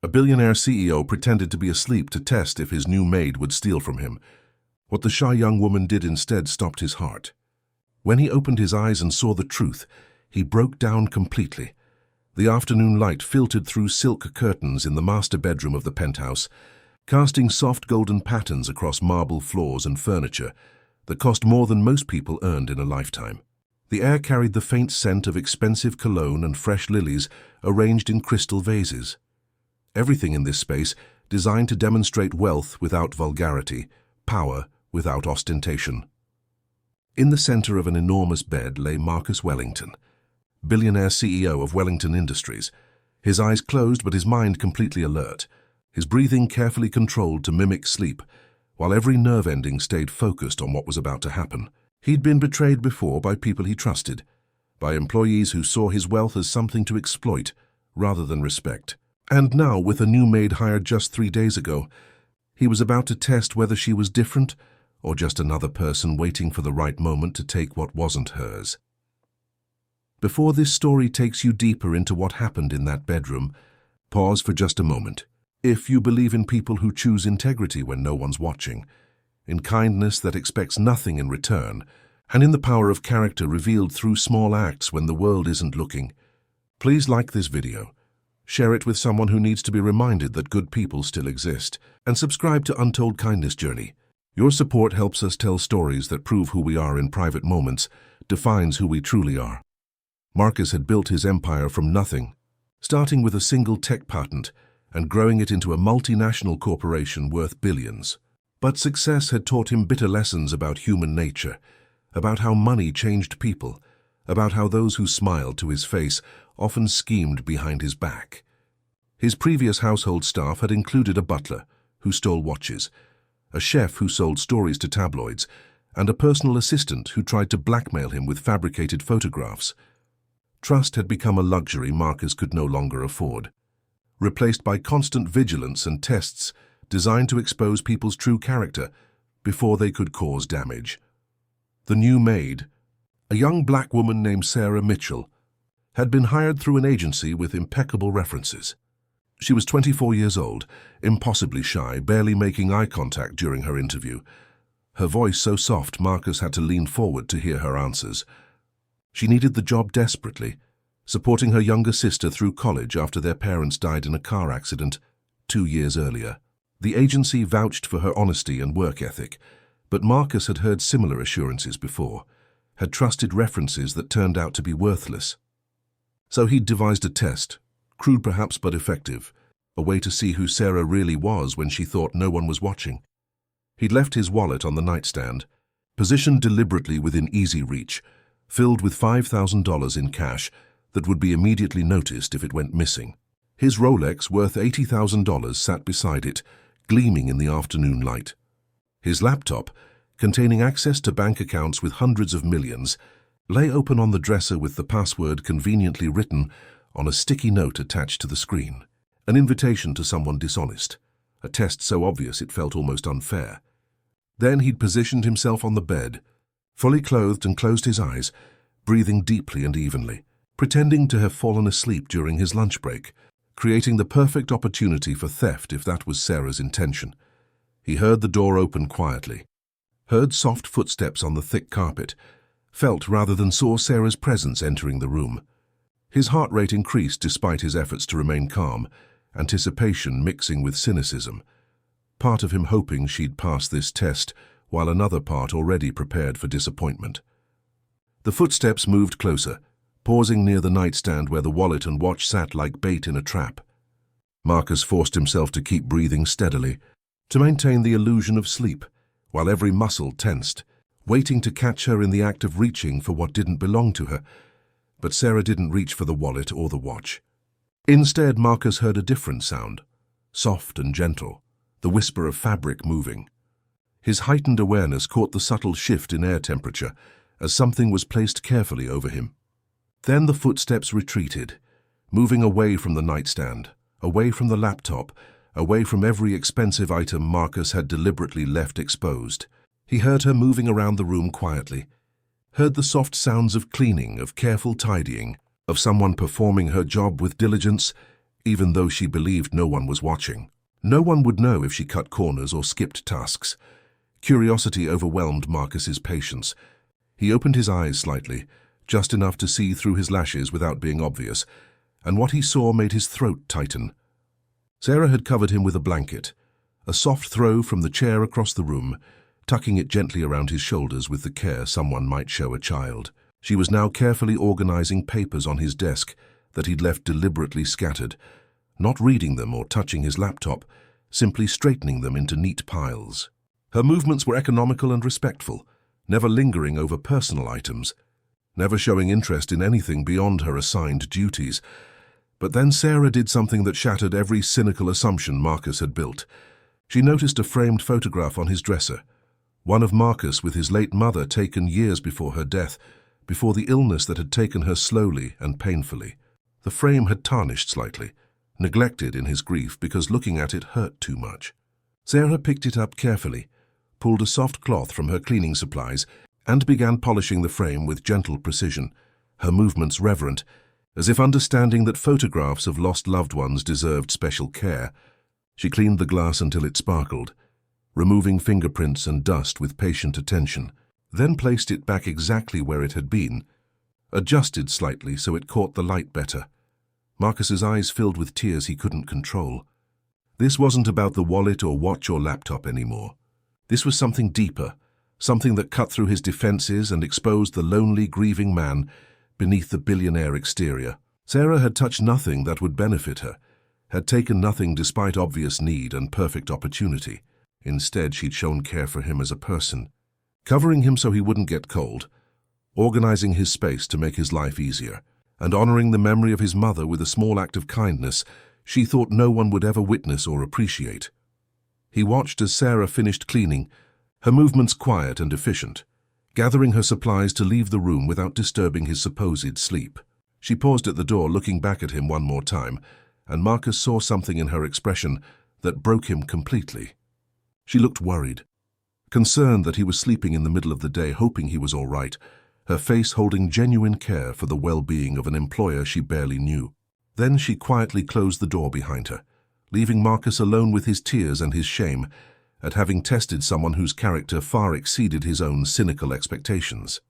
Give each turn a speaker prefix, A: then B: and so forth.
A: A billionaire CEO pretended to be asleep to test if his new maid would steal from him. What the shy young woman did instead stopped his heart. When he opened his eyes and saw the truth, he broke down completely. The afternoon light filtered through silk curtains in the master bedroom of the penthouse, casting soft golden patterns across marble floors and furniture that cost more than most people earned in a lifetime. The air carried the faint scent of expensive cologne and fresh lilies arranged in crystal vases. Everything in this space designed to demonstrate wealth without vulgarity, power without ostentation. In the center of an enormous bed lay Marcus Wellington, billionaire CEO of Wellington Industries, his eyes closed but his mind completely alert, his breathing carefully controlled to mimic sleep, while every nerve ending stayed focused on what was about to happen. He'd been betrayed before by people he trusted, by employees who saw his wealth as something to exploit rather than respect. And now, with a new maid hired just 3 days ago, he was about to test whether she was different or just another person waiting for the right moment to take what wasn't hers. Before this story takes you deeper into what happened in that bedroom, pause for just a moment. If you believe in people who choose integrity when no one's watching, in kindness that expects nothing in return, and in the power of character revealed through small acts when the world isn't looking, please like this video, share it with someone who needs to be reminded that good people still exist, and subscribe to Untold Kindness Journey. Your support helps us tell stories that prove who we are in private moments, defines who we truly are. Marcus had built his empire from nothing, starting with a single tech patent and growing it into a multinational corporation worth billions. But success had taught him bitter lessons about human nature, about how money changed people, about how those who smiled to his face often schemed behind his back. His previous household staff had included a butler who stole watches, a chef who sold stories to tabloids, and a personal assistant who tried to blackmail him with fabricated photographs. Trust had become a luxury Marcus could no longer afford, replaced by constant vigilance and tests designed to expose people's true character before they could cause damage. The new maid, a young black woman named Sarah Mitchell, had been hired through an agency with impeccable references. She was 24 years old, impossibly shy, barely making eye contact during her interview. Her voice so soft Marcus had to lean forward to hear her answers. She needed the job desperately, supporting her younger sister through college after their parents died in a car accident 2 years earlier. The agency vouched for her honesty and work ethic, but Marcus had heard similar assurances before, had trusted references that turned out to be worthless. So he'd devised a test, crude perhaps but effective, a way to see who Sarah really was when she thought no one was watching. He'd left his wallet on the nightstand, positioned deliberately within easy reach, filled with $5,000 in cash that would be immediately noticed if it went missing. His Rolex, worth $80,000, sat beside it, gleaming in the afternoon light. His laptop, containing access to bank accounts with hundreds of millions, lay open on the dresser with the password conveniently written on a sticky note attached to the screen. An invitation to someone dishonest, a test so obvious it felt almost unfair. Then he'd positioned himself on the bed, fully clothed, and closed his eyes, breathing deeply and evenly, pretending to have fallen asleep during his lunch break, creating the perfect opportunity for theft if that was Sarah's intention. He heard the door open quietly, heard soft footsteps on the thick carpet, felt rather than saw Sarah's presence entering the room. His heart rate increased despite his efforts to remain calm, anticipation mixing with cynicism, part of him hoping she'd pass this test, while another part already prepared for disappointment. The footsteps moved closer, pausing near the nightstand where the wallet and watch sat like bait in a trap. Marcus forced himself to keep breathing steadily, to maintain the illusion of sleep, while every muscle tensed, waiting to catch her in the act of reaching for what didn't belong to her. But Sarah didn't reach for the wallet or the watch. Instead, Marcus heard a different sound, soft and gentle, the whisper of fabric moving. His heightened awareness caught the subtle shift in air temperature as something was placed carefully over him. Then the footsteps retreated, moving away from the nightstand, away from the laptop, away from every expensive item Marcus had deliberately left exposed. He heard her moving around the room quietly, heard the soft sounds of cleaning, of careful tidying, of someone performing her job with diligence, even though she believed no one was watching. No one would know if she cut corners or skipped tasks. Curiosity overwhelmed Marcus's patience. He opened his eyes slightly, just enough to see through his lashes without being obvious, and what he saw made his throat tighten. Sarah had covered him with a blanket, a soft throw from the chair across the room, tucking it gently around his shoulders with the care someone might show a child. She was now carefully organizing papers on his desk that he'd left deliberately scattered, not reading them or touching his laptop, simply straightening them into neat piles. Her movements were economical and respectful, never lingering over personal items, never showing interest in anything beyond her assigned duties. But then Sarah did something that shattered every cynical assumption Marcus had built. She noticed a framed photograph on his dresser, one of Marcus with his late mother taken years before her death, before the illness that had taken her slowly and painfully. The frame had tarnished slightly, neglected in his grief because looking at it hurt too much. Sarah picked it up carefully, pulled a soft cloth from her cleaning supplies, and began polishing the frame with gentle precision, her movements reverent, as if understanding that photographs of lost loved ones deserved special care. She cleaned the glass until it sparkled, removing fingerprints and dust with patient attention, then placed it back exactly where it had been, adjusted slightly so it caught the light better. Marcus's eyes filled with tears he couldn't control. This wasn't about the wallet or watch or laptop anymore. This was something deeper, something that cut through his defenses and exposed the lonely, grieving man beneath the billionaire exterior. Sarah had touched nothing that would benefit her, had taken nothing despite obvious need and perfect opportunity. Instead, she'd shown care for him as a person, covering him so he wouldn't get cold, organizing his space to make his life easier, and honoring the memory of his mother with a small act of kindness she thought no one would ever witness or appreciate. He watched as Sarah finished cleaning, her movements quiet and efficient, gathering her supplies to leave the room without disturbing his supposed sleep. She paused at the door, looking back at him one more time, and Marcus saw something in her expression that broke him completely. She looked worried, concerned that he was sleeping in the middle of the day, hoping he was all right, her face holding genuine care for the well-being of an employer she barely knew. Then she quietly closed the door behind her, leaving Marcus alone with his tears and his shame at having tested someone whose character far exceeded his own cynical expectations.